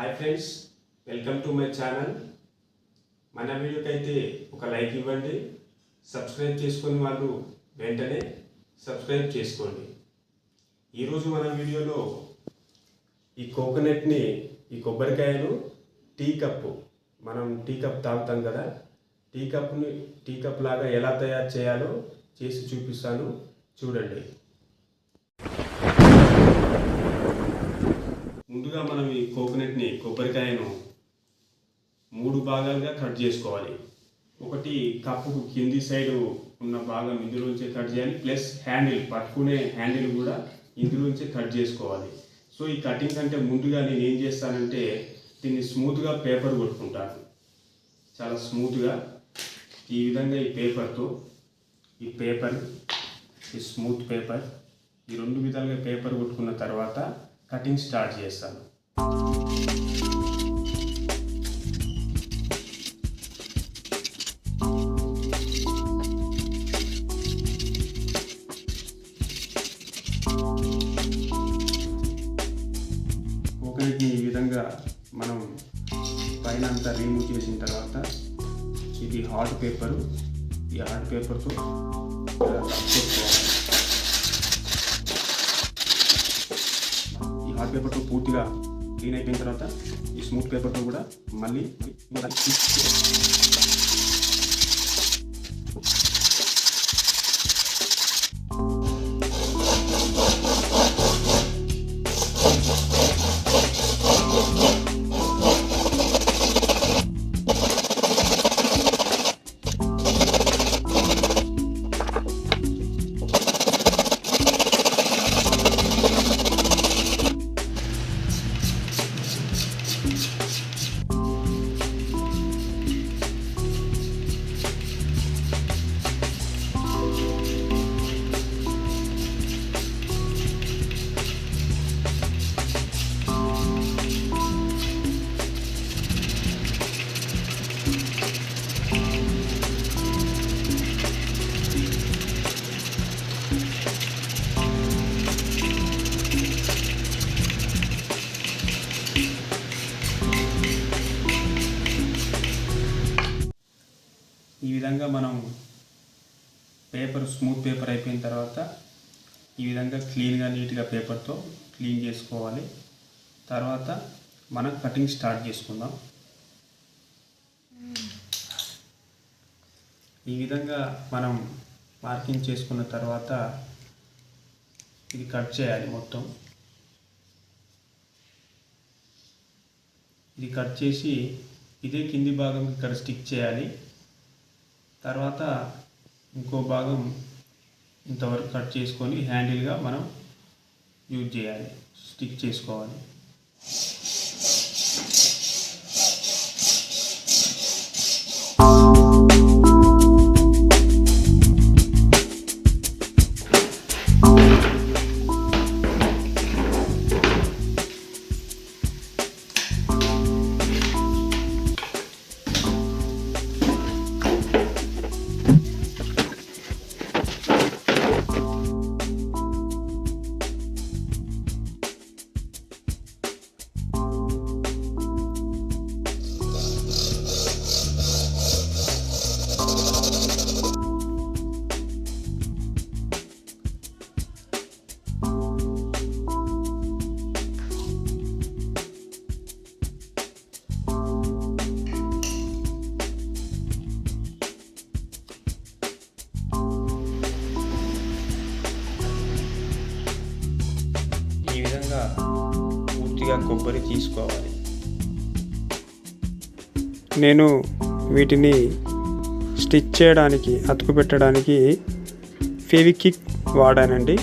Hi friends, welcome to my channel. మన వీడియోకి అయితే ఒక లైక్ ఇవ్వండి. సబ్స్క్రైబ్ చేసుకుని వాళ్ళు వెంటనే సబ్స్క్రైబ్ చేసుకోండి. ఈరోజు మన వీడియోలో ఈ కోకోనట్ని, ఈ కొబ్బరికాయను మనం టీ కప్ తాగుతాం కదా, టీ కప్ లాగా ఎలా తయారు చేయాలో చేసి చూపిస్తాను, చూడండి. ముందుగా మనం ఈ కొబ్బరికాయను 3 భాగాలుగా కట్ చేసుకోవాలి. ఒకటి కప్పుకు కింది సైడు ఉన్న భాగం ఇందులోంచి కట్ చేయాలి, ప్లస్ పట్టుకునే హ్యాండిల్ కూడా ఇందులోంచి కట్ చేసుకోవాలి. సో ఈ కటింగ్ కంటే ముందుగా నేను ఏం చేస్తానంటే దీన్ని స్మూత్గా పేపర్ కొట్టుకుంటాను. చాలా స్మూత్గా ఈ విధంగా ఈ స్మూత్ పేపర్, ఈ 2 విధాలుగా పేపర్ కొట్టుకున్న తర్వాత కటింగ్ స్టార్ట్ చేస్తాను. కోకోనట్ని ఈ విధంగా మనం పైన అంతా రిమూవ్ చేసిన తర్వాత ఇది హార్డ్ పేపరు, ఈ హార్డ్ పేపర్తో హార్డ్ పేపర్తో పూర్తిగా క్లీన్ అయిపోయిన తర్వాత ఈ స్మూత్ పేపర్తో కూడా మళ్ళీ ఈ విధంగా మనం స్మూత్ పేపర్ అయిపోయిన తర్వాత ఈ విధంగా క్లీన్గా నీట్గా పేపర్తో క్లీన్ చేసుకోవాలి. తర్వాత మనం కటింగ్ స్టార్ట్ చేసుకుందాం. ఈ విధంగా మనం మార్కింగ్ చేసుకున్న తర్వాత ఇది కట్ చేయాలి. మొత్తం ఇది కట్ చేసి ఇదే కింది భాగం ఇక్కడ స్టిక్ చేయాలి. తర్వాత ఇంకో భాగం ఇంతవరకు కట్ చేసుకొని హ్యాండిల్గా మనం యూజ్ చేయాలి, స్టిక్ చేసుకోవాలి. ఈ విధంగా పూర్తిగా కొబ్బరి తీసుకోవాలి. నేను వీటిని స్టిచ్ చేయడానికి, అతుకు పెట్టడానికి ఫెవిక్విక్ వాడానండి.